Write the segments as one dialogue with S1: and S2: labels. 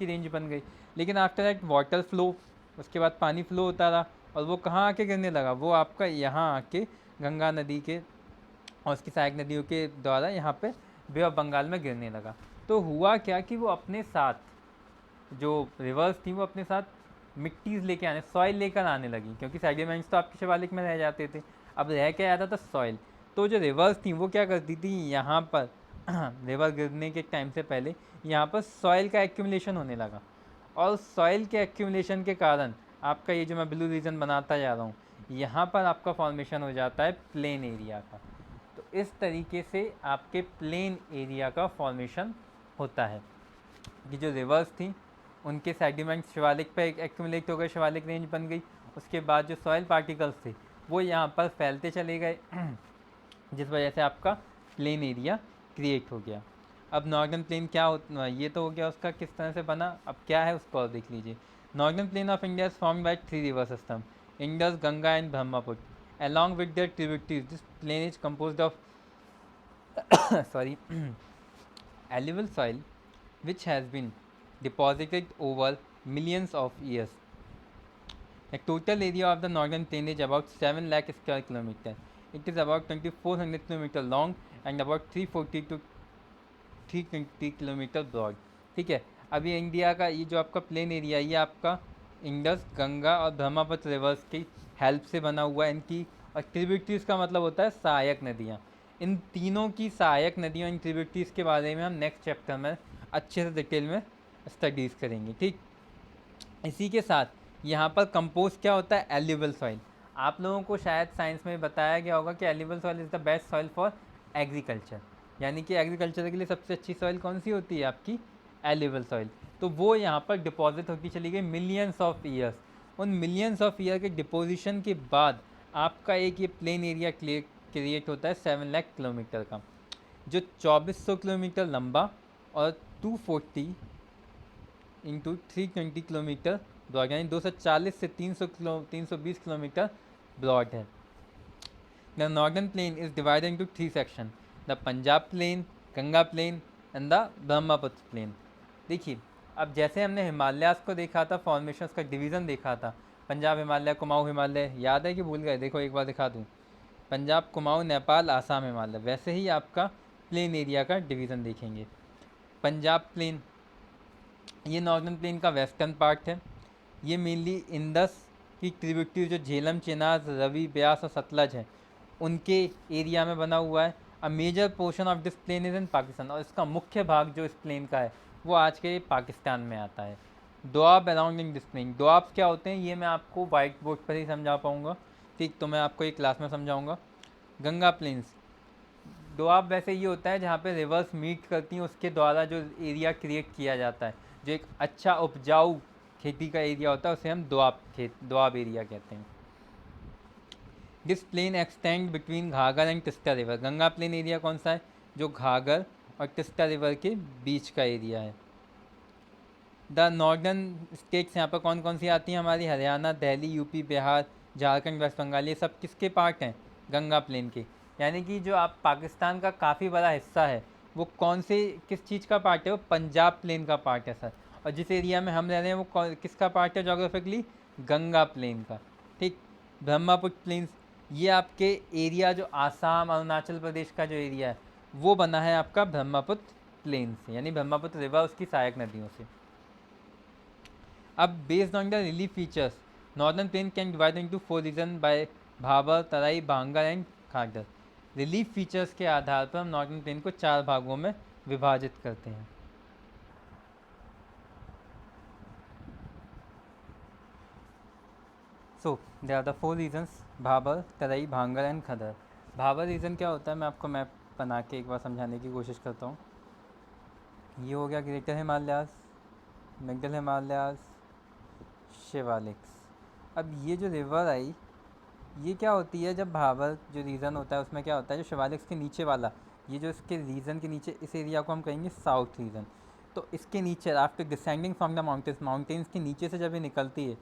S1: की रेंज बन गई। लेकिन आफ्टर दैट वाटर फ्लो, उसके बाद पानी फ्लो होता रहा, और वो कहाँ आके गिरने लगा, वो आपका यहाँ आके गंगा नदी के और उसकी सहायक नदियों के द्वारा यहाँ पे बे ऑफ बंगाल में गिरने लगा। तो हुआ क्या कि वो अपने साथ जो रिवर्स थी वो अपने साथ मिट्टीज़ लेके आने, सॉइल लेकर आने लगी, क्योंकि सेडिमेंट्स तो आपके शिवालिक में रह जाते थे, अब रह के आता था सॉइल। तो जो रिवर्स थी वो क्या करती थी, यहाँ पर रिवर गिरने के टाइम से पहले यहाँ पर सॉइल का एक्यूमुलेशन होने लगा, और सॉइल के एक्यूमुलेशन के कारण आपका ये जो मैं ब्लू रीजन बनाता जा रहा हूँ, यहाँ पर आपका फॉर्मेशन हो जाता है प्लेन एरिया का। तो इस तरीके से आपके प्लेन एरिया का फॉर्मेशन होता है कि जो रिवर्स थी उनके सेडिमेंट्स शिवालिक पे एक्यूमुलेट हो गए, शिवालिक रेंज बन गई। उसके बाद जो सॉइल पार्टिकल्स थे वो यहाँ पर फैलते चले गए जिस वजह से आपका प्लेन एरिया क्रिएट हो गया। अब नॉर्दर्न प्लेन क्या होता, ये तो हो गया उसका किस तरह से बना, अब क्या है उसको और देख लीजिए। Northern plain of India is formed by 3 river system, Indus, Ganga and Brahmaputra. along with their tributaries, this plain is composed of sorry alluvial soil which has been deposited over millions of years. The total area of the northern plain is about 7 lakh square kilometer. It is about 2400 kilometer long and about 340 to 320 kilometre broad. ठीक है, अब ये India का ये जो आपका plain area, ये आपका इंडस, गंगा और ब्रह्मपुत्र रिवर्स की हेल्प से बना हुआ है। इनकी और ट्रिब्यूटरीज का मतलब होता है सहायक नदियाँ। इन तीनों की सहायक नदियों, इन ट्रिब्यूटरीज के बारे में हम नेक्स्ट चैप्टर में अच्छे से डिटेल में स्टडीज़ करेंगे। ठीक, इसी के साथ यहाँ पर कंपोस्ट क्या होता है, एल्यूवियल सॉइल। आप लोगों को शायद साइंस में बताया गया होगा कि alluvial soil is the best soil for agriculture, यानी कि एग्रीकल्चर के लिए सबसे अच्छी सॉइल कौन सी होती है, आपकी एल्यूवियल सॉइल। तो वो यहाँ पर डिपॉजिट होती चली गई मिलियंस ऑफ ईयर्स। उन मिलियंस ऑफ ईयर के डिपोजिशन के बाद आपका एक ये प्लेन एरिया क्रिएट होता है 7 लाख किलोमीटर का, जो 2400 किलोमीटर लंबा और 240 इंटू 320 किलोमीटर ब्रॉड, यानी 240 से 320 किलोमीटर ब्रॉड है। The northern plain is divided into 3 section, the Punjab plain, Ganga plain and the Brahmaputra plain. देखिए, अब जैसे हमने हिमालयास को देखा था, फॉर्मेशंस का डिवीज़न देखा था, पंजाब हिमालय, कुमाऊँ हिमालय, याद है कि भूल गए, देखो एक बार दिखा दूँ, पंजाब, कुमाऊँ, नेपाल, आसाम हिमालय, वैसे ही आपका प्लेन एरिया का डिवीज़न देखेंगे। पंजाब प्लेन, ये नॉर्दर्न प्लेन का वेस्टर्न पार्ट है। ये मेनली इंडस की ट्रिब्यूटरी जो झेलम, चेनाब, रवि, ब्यास और सतलज है, उनके एरिया में बना हुआ है। A major portion of this plain is in Pakistan, और इसका मुख्य भाग जो इस प्लेन का है वो आज के पाकिस्तान में आता है। Doab around in this plain, doab क्या होते हैं ये मैं आपको वाइट बोर्ड पर ही समझा पाऊँगा, ठीक, तो मैं आपको एक क्लास में समझाऊँगा। गंगा प्लेन्स, दोआब वैसे ये होता है जहाँ पे रिवर्स मीट करती हैं, उसके द्वारा जो एरिया क्रिएट किया जाता है, जो एक अच्छा उपजाऊ खेती का एरिया होता है, उसे हम दोआब एरिया कहते हैं। This plain extend between Ghaggar and Teesta river, Ganga plain area कौन सा है, जो घाघर और टिस्टा रिवर के बीच का एरिया है। द नॉर्दर्न स्टेट्स, यहाँ पर कौन कौन सी आती हैं हमारी, हरियाणा, दिल्ली, यूपी, बिहार, झारखंड, वेस्ट बंगाल, ये सब किसके पार्ट हैं, गंगा प्लेन के। यानी कि जो आप पाकिस्तान का काफ़ी बड़ा हिस्सा है वो कौन से किस चीज़ का पार्ट है, वो पंजाब प्लेन का पार्ट है सर। और जिस एरिया में हम रह रहे हैं वो किसका पार्ट है जोग्राफिकली, गंगा प्लेन का। ठीक, ब्रह्मपुत्र प्लेन्स, ये आपके एरिया जो आसाम, अरुणाचल प्रदेश का जो एरिया है वो बना है आपका ब्रह्मपुत्र प्लेन से, यानी ब्रह्मपुत्र रिवर उसकी सहायक नदियों से। अब based on the relief features, northern plain can divide into 4 region by Bhabar, Terai, Bhangar and खागर। Relief features के आधार पर हम नॉर्दर्न प्लेन को 4 भागों में विभाजित करते हैं। So they are the 4 regions, Bhabar, Terai, Bhangar and khaddar. Bhabar reason क्या होता है, मैं आपको मैप बना के एक बार समझाने की कोशिश करता हूँ। ये हो गया ग्रेटर हिमालयास, मिडल हिमालयास, शिवालिक्स। अब ये जो रिवर आई, ये क्या होती है, जब भाबर जो रीजन होता है उसमें क्या होता है, जो शिवालिक्स के नीचे वाला, ये जो इसके रीजन के नीचे, इस एरिया को हम कहेंगे साउथ रीजन। तो इसके नीचे after descending from the mountains के नीचे से जब ये निकलती है,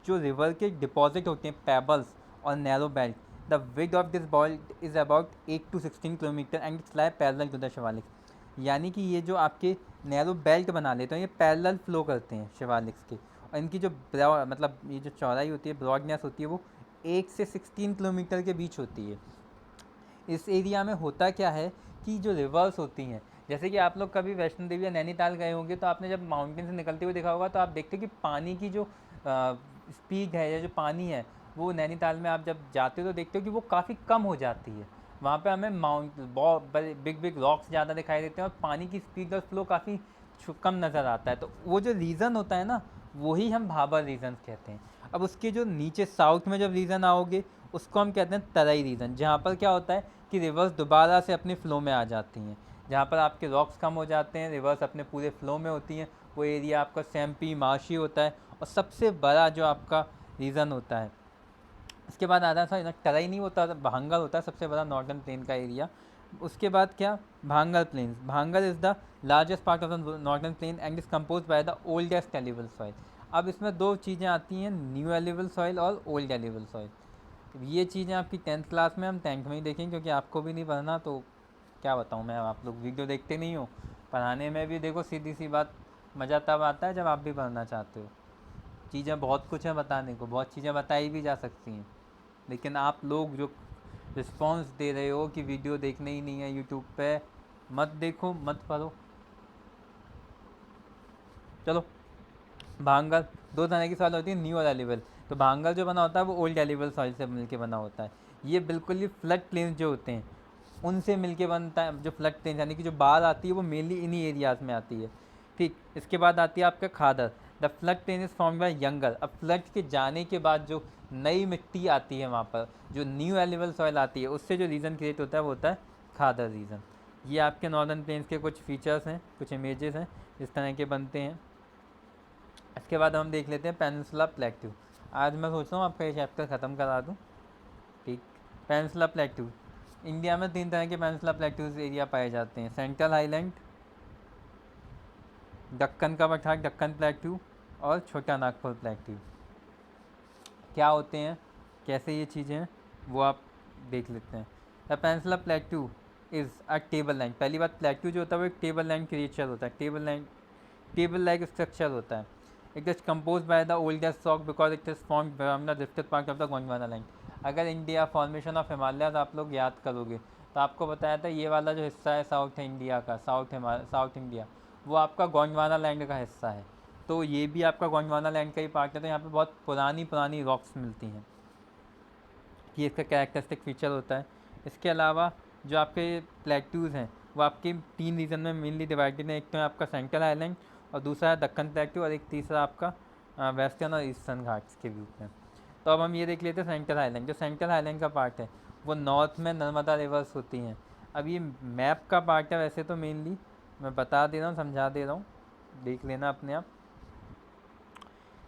S1: जो रिवर के डिपॉजिट होते हैं पेबल्स और narrow belt, the width of this belt is about 8 to 16 kilometre and its lie parallel to the Shivaliks. यानी कि ये जो आपके नैरो बेल्ट बना लेते हैं, ये पैरेलल फ्लो करते हैं शिवालिक्स के। और इनकी जो मतलब ये जो चौड़ाई होती है, ब्रॉडनेस होती है, वो 8 से 16 किलोमीटर के बीच होती है। इस एरिया में होता क्या है कि जो रिवर्स होती हैं, जैसे कि आप लोग कभी वैष्णो देवी या नैनीताल गए होंगे तो आपने जब माउंटेन से निकलते हुए देखा होगा, तो आप देखते हो कि पानी की जो स्पीड है या जो पानी है, वो नैनीताल में आप जब जाते हो तो देखते हो कि वो काफ़ी कम हो जाती है। वहाँ पे हमें बहुत बिग बिग रॉक्स ज़्यादा दिखाई देते हैं और पानी की स्पीड और फ्लो काफ़ी कम नज़र आता है। तो वो जो रीज़न होता है ना, वही हम भाबर रीजन कहते हैं। अब उसके जो नीचे साउथ में जब रीजन आओगे, उसको हम कहते हैं तराई रीजन, जहाँ पर क्या होता है कि रिवर्स दोबारा से अपने फ्लो में आ जाती हैं। जहाँ पर आपके रॉक्स कम हो जाते हैं, रिवर्स अपने पूरे फ्लो में होती हैं, वो एरिया आपका सैम्पी मार्शी होता है। और सबसे बड़ा जो आपका रीज़न होता है, उसके बाद आता था तराई नहीं होता, भांगल होता है सबसे बड़ा नॉर्दर्न प्लेन का एरिया। उसके बाद क्या, Bhangar plains. Bhangar is the largest part of the northern plain and is compose by the oldest alluvial soil. अब इसमें दो चीज़ें आती हैं, न्यू एलिवल सॉइल और ओल्ड एलिवल सॉइल। ये चीज़ें आपकी 10th क्लास में, हम 10th में ही देखेंगे, क्योंकि आपको भी नहीं पढ़ना तो क्या बताऊँ मैं, आप लोग वीडियो देखते नहीं हो। पढ़ाने में भी देखो सीधी सी बात, मज़ा तब आता है जब आप भी पढ़ना चाहते हो। चीज़ें बहुत कुछ है बताने को, बहुत चीज़ें बताई भी जा सकती हैं, लेकिन आप लोग जो रिस्पॉन्स दे रहे हो कि वीडियो देखने ही नहीं है यूट्यूब पे, मत देखो मत पढ़ो। चलो, भांगल दो तरह की सॉइल होती है, न्यू और एलिवल। तो भांगल जो बना होता है वो ओल्ड एलिवल सॉइल से मिलके बना होता है। ये बिल्कुल ही फ्लड प्लेन्स जो होते हैं उनसे मिलके बनता है। जो फ्लड प्लेन्स यानी कि जो बाढ़ आती है वो मेनली इन्हीं एरियाज़ में आती है। ठीक, इसके बाद आती है आपका Khadar. The flood plain is form by younger. अब फ्लड के जाने के बाद जो नई मिट्टी आती है वहाँ पर, जो न्यू एलिवल सॉइल आती है, उससे जो रीजन क्रिएट होता है वो होता है खादर रीजन। ये आपके नॉर्दर्न प्लेन्स के कुछ फीचर्स हैं, कुछ इमेजेस हैं इस तरह के बनते हैं। इसके बाद हम देख लेते हैं पेनिनसुला प्लेट्यू। आज मैं सोच रहा हूँ आपका ये चैप्टर ख़त्म करा दूँ। ठीक, पेनिनसुला प्लेट्यू। इंडिया में 3 तरह के पेनिनसुला प्लेट्यूज एरिया पाए जाते हैं, सेंट्रल हाईलैंड, दक्कन का पठार दक्कन प्लेट्यू, और छोटा नागपुर प्लेट्यू। क्या होते हैं, कैसे ये चीज़ें हैं, वो आप देख लेते हैं। The peninsula plateau is a table land. पहली बात, प्लेट्यू जो होता है वो एक टेबल लैंड क्रिएचर होता है, टेबल लाइक स्ट्रक्चर होता है। It is compose by the oldest rock because it is form from the drifted part of the Gondwana land. अगर इंडिया फॉर्मेशन ऑफ हिमालय आप लोग याद करोगे तो आपको बताया था ये वाला जो हिस्सा है साउथ इंडिया का, साउथ इंडिया, वो आपका गोंडवाना लैंड का हिस्सा है। तो ये भी आपका गोंडवाना लैंड का ही पार्ट है। तो यहाँ पे बहुत पुरानी पुरानी रॉक्स मिलती हैं, ये इसका कैरेक्टरिस्टिक फीचर होता है। इसके अलावा जो आपके प्लेट्यूज़ हैं वो आपके 3 रीजन में मेनली डिवाइडेड हैं। एक तो है आपका सेंट्रल आइलैंड, और दूसरा है दक्कन प्लेट्यू, और एक तीसरा आपका वेस्टर्न और ईस्टर्न घाट्स के रूप में। तो अब हम ये देख लेते हैं सेंट्रल आइलैंड। जो सेंट्रल आइलैंड का पार्ट है वो नॉर्थ में नर्मदा रिवर्स होती हैं। अब ये मैप का पार्ट है वैसे तो, मेनली मैं बता दे रहा हूँ, समझा दे रहा हूँ, देख लेना अपने आप।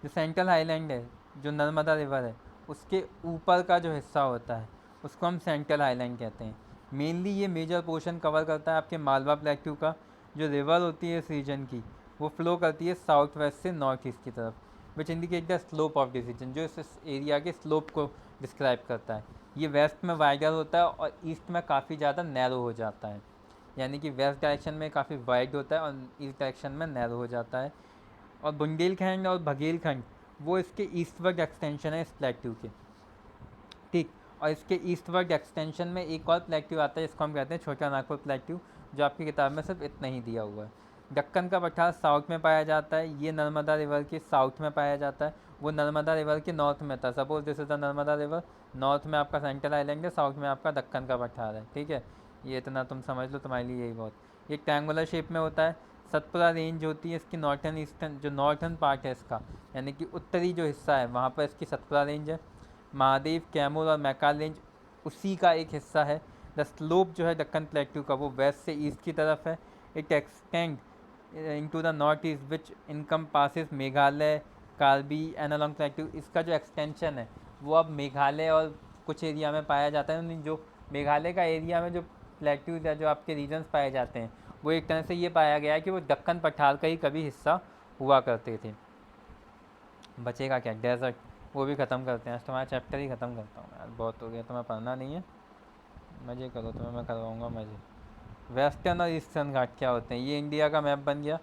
S1: जो सेंट्रल आइलैंड है, जो नर्मदा रिवर है, उसके ऊपर का जो हिस्सा होता है उसको हम सेंट्रल आइलैंड कहते हैं। मेनली ये मेजर पोर्शन कवर करता है आपके मालवा प्लेट्यू का। जो रिवर होती है इस रीजन की, वो फ्लो करती है साउथ वेस्ट से नॉर्थ ईस्ट की तरफ, which indicate the slope of this region, जो इस एरिया के स्लोप को डिस्क्राइब करता है। ये वेस्ट में वाइडर होता है और ईस्ट में काफ़ी ज़्यादा नैरो हो जाता है। यानी कि वेस्ट डायरेक्शन में काफ़ी वाइड होता है और ईस्ट डायरेक्शन में नैरो हो जाता है। और बुंदेलखंड और बघेलखंड वो इसके ईस्टवर्ड एक्सटेंशन है इस प्लेट्यू के। ठीक, और इसके ईस्टवर्ड एक्सटेंशन में एक और प्लेट्यू आता है जिसको हम कहते हैं छोटा नागपुर प्लेट्यू, जो आपकी किताब में सिर्फ इतना ही दिया हुआ है। दक्कन का पठार साउथ में पाया जाता है, ये नर्मदा रिवर के साउथ में पाया जाता है, वो नर्मदा रिवर के नॉर्थ में था। Suppose this is the Narmada river, north में आपका सेंट्रल आइलैंड है, साउथ में आपका दक्कन का पठार है। ठीक है, ये इतना तुम समझ लो, तुम्हारे लिए यही बहुत। ये ट्रायंगुलर शेप में होता है। सतपुरा रेंज होती है इसकी नॉर्थन ईस्टर्न, जो नॉर्थन पार्ट है इसका, यानी कि उत्तरी जो हिस्सा है वहाँ पर इसकी सतपुरा रेंज है। महादेव, कैमूर और मैकाल रेंज उसी का एक हिस्सा है। द स्लोप जो है दक्कन प्लेट्यू का वो वेस्ट से ईस्ट की तरफ है। It extend into the north east which income passes Meghalaya, Karbi and along plateau. इसका जो एक्सटेंशन है वो अब मेघालय और कुछ एरिया में पाया जाता है। जो मेघालय का एरिया में जो प्लेट्यूज है, जो आपके रीजन्स पाए जाते हैं, वो एक तरह से ये पाया गया है कि वो दक्कन पठार का ही कभी हिस्सा हुआ करते थे। बचेगा क्या, डेजर्ट, वो भी ख़त्म करते हैं। आज तुम्हारा चैप्टर ही ख़त्म करता हूँ यार, बहुत हो गया, तुम्हें पढ़ना नहीं है, मज़े करो, तुम्हें मैं करवाऊँगा मज़े। वेस्टर्न और ईस्टर्न घाट क्या होते हैं, ये इंडिया का मैप बन गया।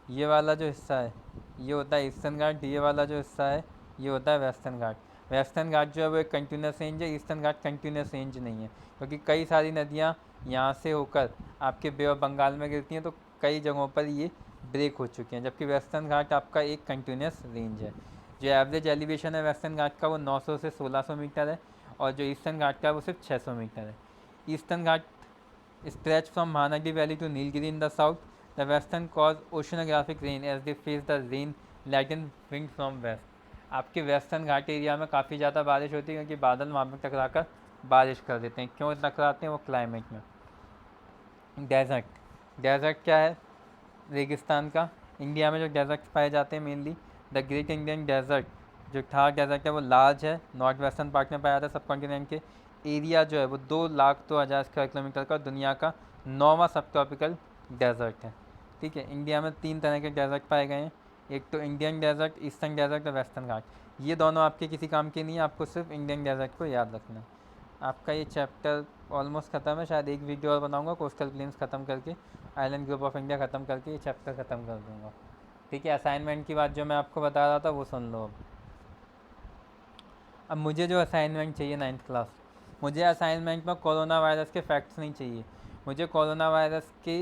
S1: ये वाला जो हिस्सा है ये होता है ईस्टर्न घाट, ये वाला जो हिस्सा है ये होता है वेस्टर्न घाट। वेस्टर्न घाट जो है वो एक कंटिन्यूस रेंज है, ईस्टर्न घाट कंटिन्यूस रेंज नहीं है, क्योंकि कई सारी नदियाँ यहाँ से होकर आपके बे ऑफ बंगाल में गिरती हैं, तो कई जगहों पर ये ब्रेक हो चुके हैं, जबकि वेस्टर्न घाट आपका एक कंटिन्यूस रेंज है। जो एवरेज एलिवेशन है वेस्टर्न घाट का वो 900 से 1600 मीटर है, और जो ईस्टर्न घाट का है वो सिर्फ 600 मीटर है। Eastern Ghat stretch from Mahanadi Valley to Nilgiri in the south. The western cause oceanographic rain as they face the rain laden wind from west. आपके वेस्टर्न घाट एरिया में काफ़ी ज़्यादा बारिश होती है, क्योंकि बादल वहाँ पर टकराकर बारिश कर देते हैं। क्यों टकराते हैं, वो क्लाइमेट में। डेजर्ट, डेजर्ट क्या है, रेगिस्तान का। इंडिया में जो डेजर्ट पाए जाते हैं mainly, the great Indian desert जो थार डेजर्ट है वो लार्ज है, नॉर्थ वेस्टर्न पार्ट में पाया जाता है सब कॉन्टिनेंट के। एरिया जो है वो 2,02,000 स्क्वायर किलोमीटर का दुनिया का 9वां सब ट्रॉपिकल डेजर्ट है। ठीक है, इंडिया में 3 तरह के डेजर्ट पाए गए हैं, एक तो इंडियन डेजर्ट, ईस्टर्न डेजर्ट और वेस्टर्न घाट। ये दोनों आपके किसी काम के नहीं है, आपको सिर्फ इंडियन डेजर्ट को याद रखना है। आपका ये चैप्टर ऑलमोस्ट ख़त्म है, शायद एक वीडियो और बनाऊंगा कोस्टल प्लेन्स ख़त्म करके, आइलैंड ग्रुप ऑफ इंडिया ख़त्म करके ये चैप्टर ख़त्म कर दूंगा। ठीक है, असाइनमेंट की बात जो मैं आपको बता रहा था वो सुन लो। अब मुझे जो असाइनमेंट चाहिए 9th क्लास, मुझे असाइनमेंट में कोरोना वायरस के फैक्ट्स नहीं चाहिए, मुझे कोरोना वायरस के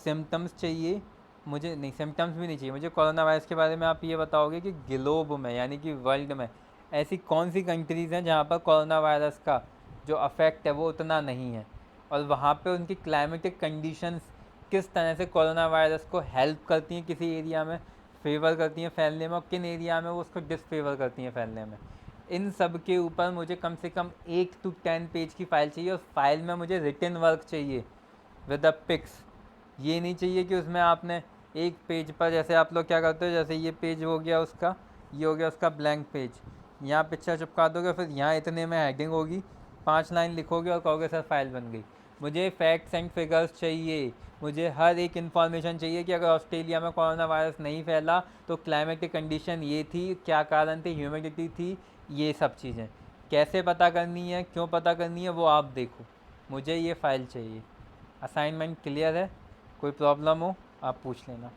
S1: सिम्टम्स चाहिए। मुझे नहीं, सिम्टम्स भी नहीं चाहिए, मुझे कोरोना वायरस के बारे में आप ये बताओगे कि ग्लोब में यानी कि वर्ल्ड में ऐसी कौन सी कंट्रीज़ हैं जहाँ पर कोरोना वायरस का जो अफेक्ट है वो उतना नहीं है, और वहाँ पे उनकी क्लाइमेटिक कंडीशंस किस तरह से कोरोना वायरस को हेल्प करती हैं किसी एरिया में, फेवर करती हैं फैलने में, और किन एरिया में वो उसको डिसफेवर करती हैं फैलने में। इन सब के ऊपर मुझे कम से कम 8 to 10 पेज की फ़ाइल चाहिए, और फाइल में मुझे रिटन वर्क चाहिए विद द पिक्स। ये नहीं चाहिए कि उसमें आपने एक पेज पर, जैसे आप लोग क्या करते हो, जैसे ये पेज हो गया उसका, ये हो गया उसका ब्लैंक पेज, यहाँ पिक्चर चिपका दोगे, फिर यहाँ इतने में हेडिंग होगी, 5 लाइन लिखोगे और कहोगे सर फाइल बन गई। मुझे फैक्ट्स एंड फिगर्स चाहिए, मुझे हर एक इन्फॉर्मेशन चाहिए कि अगर ऑस्ट्रेलिया में कोरोना वायरस नहीं फैला तो क्लाइमेटिक कंडीशन ये थी, क्या कारण थे, ह्यूमिडिटी थी, ये सब चीज़ें कैसे पता करनी है, क्यों पता करनी है, वो आप देखो। मुझे ये फ़ाइल चाहिए। असाइनमेंट क्लियर है, कोई प्रॉब्लम हो आप पूछ लेना।